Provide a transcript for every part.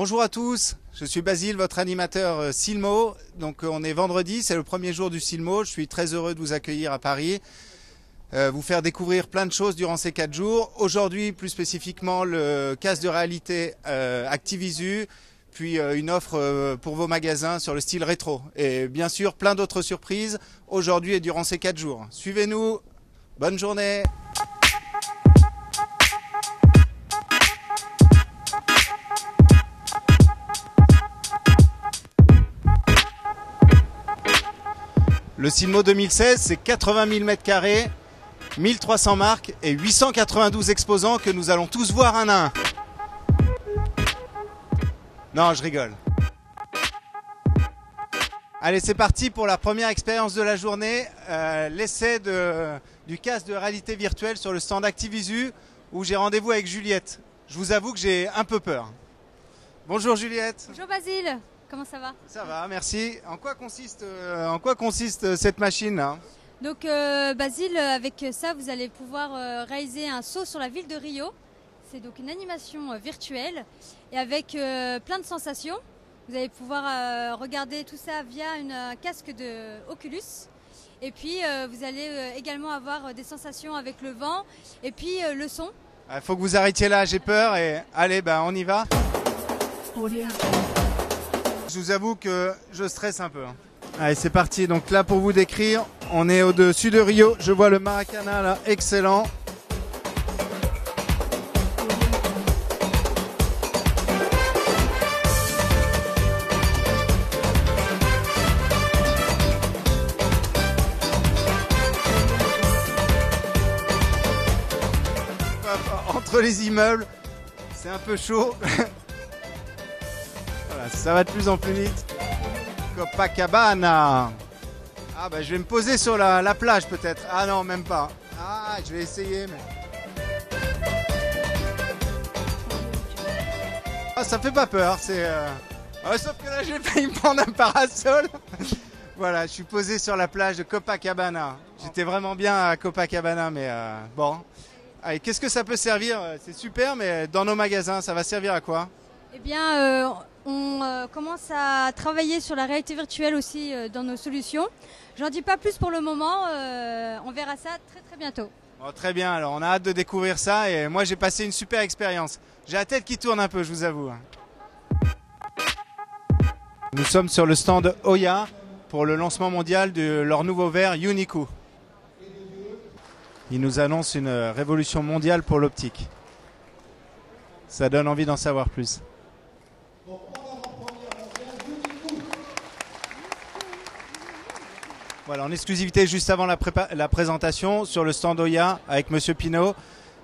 Bonjour à tous, je suis Basile, votre animateur Silmo. Donc on est vendredi, c'est le premier jour du Silmo. Je suis très heureux de vous accueillir à Paris, vous faire découvrir plein de choses durant ces 4 jours. Aujourd'hui, plus spécifiquement, le casque de réalité Activisu, puis une offre pour vos magasins sur le style rétro. Et bien sûr, plein d'autres surprises aujourd'hui et durant ces 4 jours. Suivez-nous, bonne journée! Le Silmo 2016, c'est 80 000 m², 1300 marques et 892 exposants que nous allons tous voir un à un. Non, je rigole. Allez, c'est parti pour la première expérience de la journée, l'essai du casque de réalité virtuelle sur le stand Activisu où j'ai rendez-vous avec Juliette. Je vous avoue que j'ai un peu peur. Bonjour Juliette. Bonjour Basile. Comment ça va? Ça va, merci. En quoi consiste cette machine-là? Donc Basile, avec ça, vous allez pouvoir réaliser un saut sur la ville de Rio. C'est donc une animation virtuelle et avec plein de sensations. Vous allez pouvoir regarder tout ça via un casque de Oculus. Et puis vous allez également avoir des sensations avec le vent et puis le son. Il faut que vous arrêtiez là, j'ai peur. Et allez, on y va. Je vous avoue que je stresse un peu. Allez, c'est parti. Donc là, pour vous décrire, on est au-dessus de Rio. Je vois le Maracana là, excellent. Entre les immeubles, c'est un peu chaud. Voilà, ça va de plus en plus vite. Copacabana. Ah je vais me poser sur la plage peut-être. Ah non, même pas. Ah, je vais essayer. Mais... Ah, ça fait pas peur. Sauf que là, j'ai failli me prendre un parasol. Voilà, je suis posé sur la plage de Copacabana. J'étais vraiment bien à Copacabana, mais bon. Allez, qu'est-ce que ça peut servir? C'est super, mais dans nos magasins, ça va servir à quoi? Eh bien, on commence à travailler sur la réalité virtuelle aussi dans nos solutions. J'en dis pas plus pour le moment, on verra ça très très bientôt. Oh, très bien, alors on a hâte de découvrir ça et moi j'ai passé une super expérience. J'ai la tête qui tourne un peu, je vous avoue. Nous sommes sur le stand Oya pour le lancement mondial de leur nouveau verre Uniqoo. Ils nous annoncent une révolution mondiale pour l'optique. Ça donne envie d'en savoir plus. Voilà, en exclusivité juste avant la présentation sur le stand Oya avec Monsieur Pinault.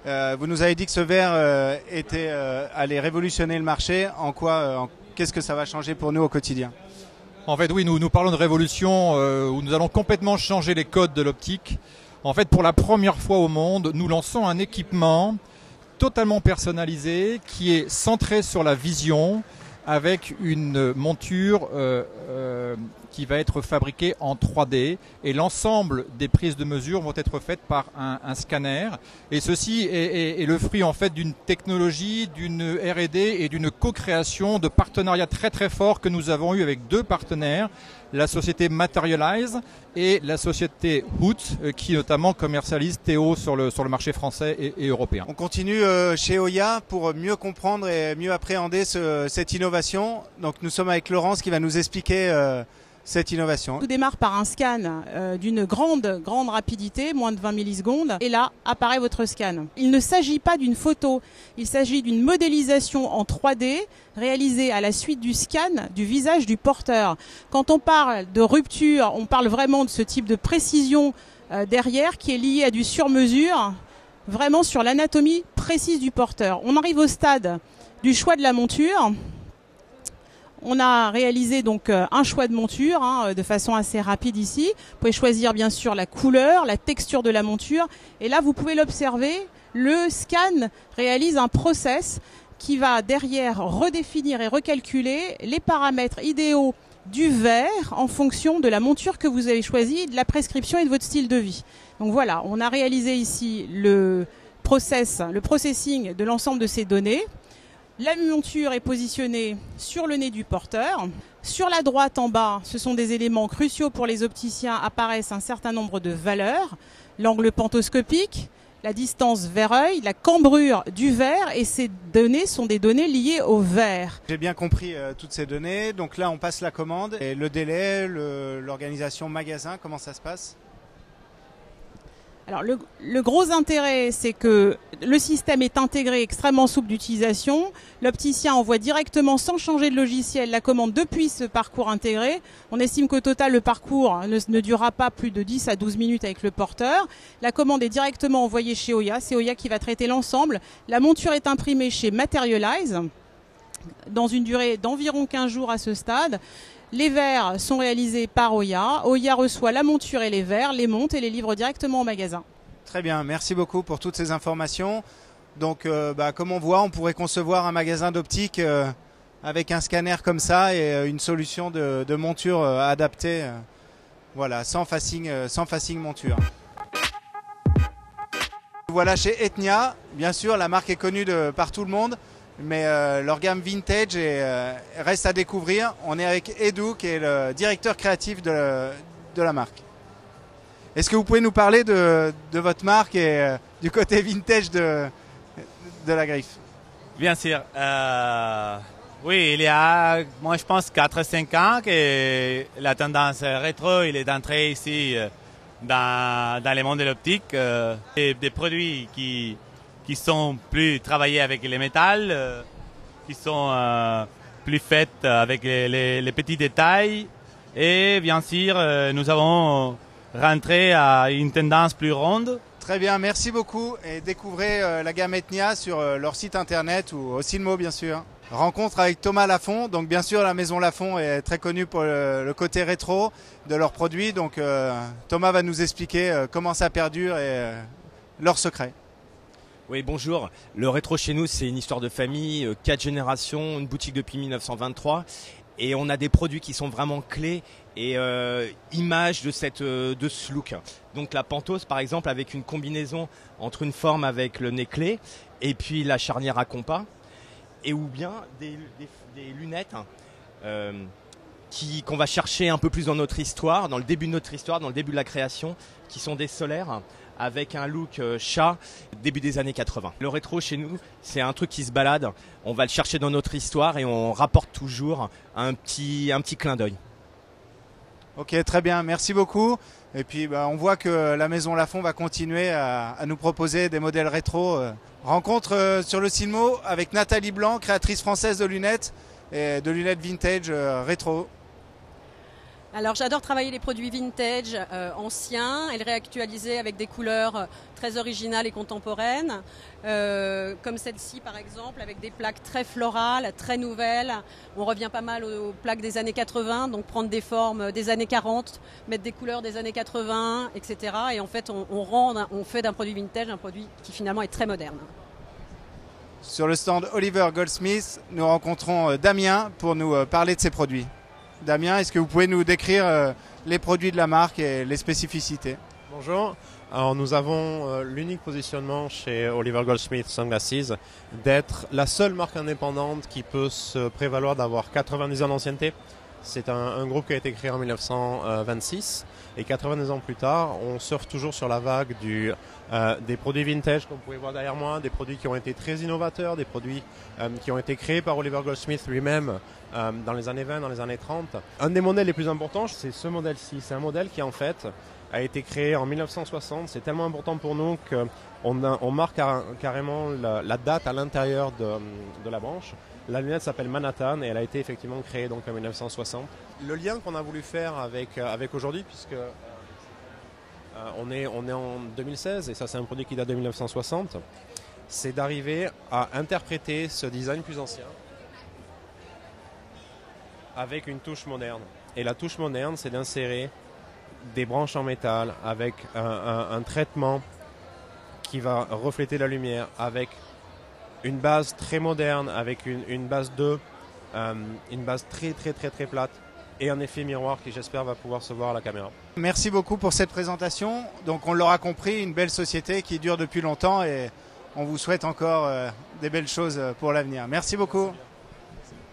Vous nous avez dit que ce verre allait révolutionner le marché. Qu'est-ce que ça va changer pour nous au quotidien? En fait, oui, nous parlons de révolution où nous allons complètement changer les codes de l'optique. En fait, pour la première fois au monde, nous lançons un équipement totalement personnalisé qui est centré sur la vision avec une monture qui va être fabriquée en 3D et l'ensemble des prises de mesure vont être faites par un scanner. Et ceci est le fruit en fait d'une technologie, d'une R&D et d'une co-création de partenariats très très forts que nous avons eu avec 2 partenaires, la société Materialize et la société Hoot qui notamment commercialise Théo sur le marché français et européen. On continue chez Oya pour mieux comprendre et mieux appréhender cette innovation. Donc nous sommes avec Laurence qui va nous expliquer cette innovation. Tout démarre par un scan d'une grande rapidité, moins de 20 millisecondes, et là apparaît votre scan. Il ne s'agit pas d'une photo, il s'agit d'une modélisation en 3D réalisée à la suite du scan du visage du porteur. Quand on parle de rupture, on parle vraiment de ce type de précision derrière qui est liée à du sur-mesure, vraiment sur l'anatomie précise du porteur. On arrive au stade du choix de la monture. On a réalisé donc un choix de monture de façon assez rapide ici. Vous pouvez choisir bien sûr la couleur, la texture de la monture. Et là, vous pouvez l'observer, le scan réalise un process qui va derrière redéfinir et recalculer les paramètres idéaux du verre en fonction de la monture que vous avez choisie, de la prescription et de votre style de vie. Donc voilà, on a réalisé ici le processing de l'ensemble de ces données. La monture est positionnée sur le nez du porteur. Sur la droite en bas, ce sont des éléments cruciaux pour les opticiens, apparaissent un certain nombre de valeurs. L'angle pantoscopique, la distance verre-œil, la cambrure du verre, et ces données sont des données liées au verre. J'ai bien compris toutes ces données. Donc là, on passe la commande. Et le délai, l'organisation magasin, comment ça se passe ? Alors le gros intérêt, c'est que le système est intégré, extrêmement souple d'utilisation. L'opticien envoie directement, sans changer de logiciel, la commande depuis ce parcours intégré. On estime qu'au total, le parcours ne durera pas plus de 10 à 12 minutes avec le porteur. La commande est directement envoyée chez Oya. C'est Oya qui va traiter l'ensemble. La monture est imprimée chez Materialize dans une durée d'environ 15 jours à ce stade. Les verres sont réalisés par Oya. Oya reçoit la monture et les verres, les monte et les livre directement au magasin. Très bien, merci beaucoup pour toutes ces informations. Donc, comme on voit, on pourrait concevoir un magasin d'optique avec un scanner comme ça et une solution de monture adaptée, voilà, sans facing monture. Voilà chez Etnia, bien sûr, la marque est connue par tout le monde. Mais leur gamme vintage reste à découvrir. On est avec Edu, qui est le directeur créatif de la marque. Est-ce que vous pouvez nous parler de votre marque et du côté vintage de la griffe? Bien sûr. Oui, il y a, moi je pense, 4-5 ans que la tendance rétro il est entrée ici dans le monde de l'optique. Des produits qui sont plus travaillés avec les métals, qui sont plus faits avec les petits détails. Et bien sûr, nous avons rentré à une tendance plus ronde. Très bien, merci beaucoup. Et découvrez la gamme Etnia sur leur site internet ou au Silmo, bien sûr. Rencontre avec Thomas Lafont. Donc bien sûr, la maison Lafont est très connue pour le côté rétro de leurs produits. Donc Thomas va nous expliquer comment ça perdure et leurs secrets. Oui, bonjour. Le rétro chez nous, c'est une histoire de famille, 4 générations, une boutique depuis 1923. Et on a des produits qui sont vraiment clés et image de ce look. Donc la Pantos, par exemple, avec une combinaison entre une forme avec le nez clé et puis la charnière à compas. Et ou bien des lunettes qu'on va chercher un peu plus dans notre histoire, dans le début de notre histoire, dans le début de la création, qui sont des solaires, avec un look chat début des années 80. Le rétro chez nous, c'est un truc qui se balade. On va le chercher dans notre histoire et on rapporte toujours un petit clin d'œil. Ok, très bien, merci beaucoup. Et puis on voit que la maison Lafont va continuer à nous proposer des modèles rétro. Rencontre sur le Silmo avec Nathalie Blanc, créatrice française de lunettes et de lunettes vintage rétro. Alors j'adore travailler les produits vintage anciens et les réactualiser avec des couleurs très originales et contemporaines, comme celle-ci par exemple, avec des plaques très florales, très nouvelles. On revient pas mal aux plaques des années 80, donc prendre des formes des années 40, mettre des couleurs des années 80, etc. Et en fait on fait d'un produit vintage un produit qui finalement est très moderne. Sur le stand Oliver Goldsmith, nous rencontrons Damien pour nous parler de ses produits. Damien, est-ce que vous pouvez nous décrire les produits de la marque et les spécificités? Bonjour. Alors nous avons l'unique positionnement chez Oliver Goldsmith Sunglasses d'être la seule marque indépendante qui peut se prévaloir d'avoir 90 ans d'ancienneté. C'est un groupe qui a été créé en 1926 et 90 ans plus tard, on surfe toujours sur la vague des produits vintage comme vous pouvez voir derrière moi, des produits qui ont été très innovateurs, des produits qui ont été créés par Oliver Goldsmith lui-même dans les années 20, dans les années 30. Un des modèles les plus importants, c'est ce modèle-ci. C'est un modèle qui en fait a été créé en 1960. C'est tellement important pour nous qu'on marque carrément la date à l'intérieur de la branche. La lunette s'appelle Manhattan et elle a été effectivement créée donc en 1960. Le lien qu'on a voulu faire avec aujourd'hui, puisque on est en 2016 et ça c'est un produit qui date de 1960, c'est d'arriver à interpréter ce design plus ancien avec une touche moderne. Et la touche moderne, c'est d'insérer des branches en métal avec un traitement qui va refléter la lumière, avec une base très moderne, avec une base 2, une base très très très très plate et un effet miroir qui j'espère va pouvoir se voir à la caméra. Merci beaucoup pour cette présentation. Donc on l'aura compris, une belle société qui dure depuis longtemps et on vous souhaite encore des belles choses pour l'avenir. Merci beaucoup.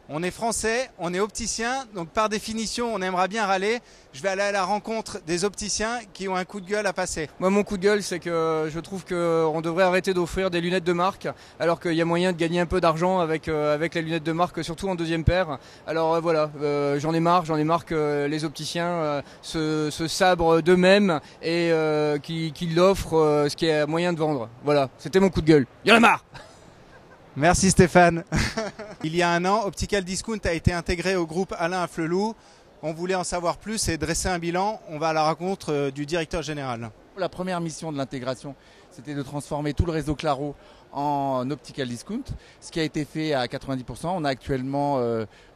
On est français, on est opticien, donc par définition, on aimerait bien râler. Je vais aller à la rencontre des opticiens qui ont un coup de gueule à passer. Moi, mon coup de gueule, c'est que je trouve qu'on devrait arrêter d'offrir des lunettes de marque, alors qu'il y a moyen de gagner un peu d'argent avec les lunettes de marque, surtout en deuxième paire. Alors voilà, j'en ai marre que les opticiens se sabrent d'eux-mêmes et qu'ils l'offrent, ce qui est moyen de vendre. Voilà, c'était mon coup de gueule. Il y en a marre. Merci Stéphane. Il y a un an, Optical Discount a été intégré au groupe Alain Afflelou. On voulait en savoir plus et dresser un bilan. On va à la rencontre du directeur général. La première mission de l'intégration, c'était de transformer tout le réseau Claro en Optical Discount, ce qui a été fait à 90%. On a actuellement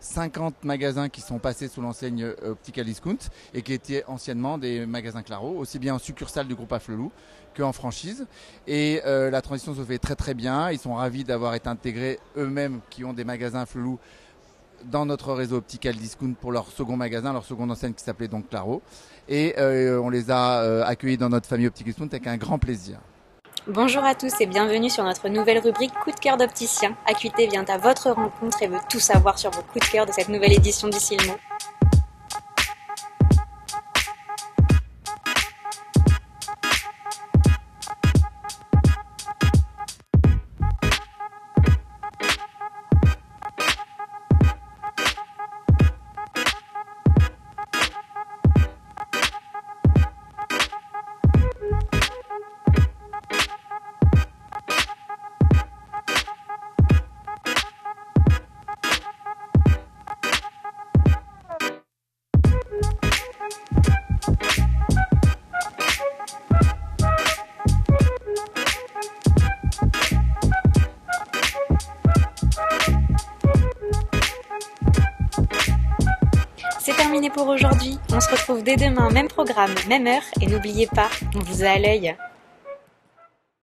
50 magasins qui sont passés sous l'enseigne Optical Discount et qui étaient anciennement des magasins Claro, aussi bien en succursale du groupe Afflelou qu'en franchise. Et la transition se fait très très bien. Ils sont ravis d'avoir été intégrés eux-mêmes qui ont des magasins Afflelou dans notre réseau Optical Discount pour leur second magasin, leur seconde enseigne qui s'appelait donc Claro. Et on les a accueillis dans notre famille Optical Discount avec un grand plaisir. Bonjour à tous et bienvenue sur notre nouvelle rubrique Coup de cœur d'opticien. Acuité vient à votre rencontre et veut tout savoir sur vos coups de cœur de cette nouvelle édition du Silmo. C'est terminé pour aujourd'hui. On se retrouve dès demain, même programme, même heure. Et n'oubliez pas, on vous a à l'œil.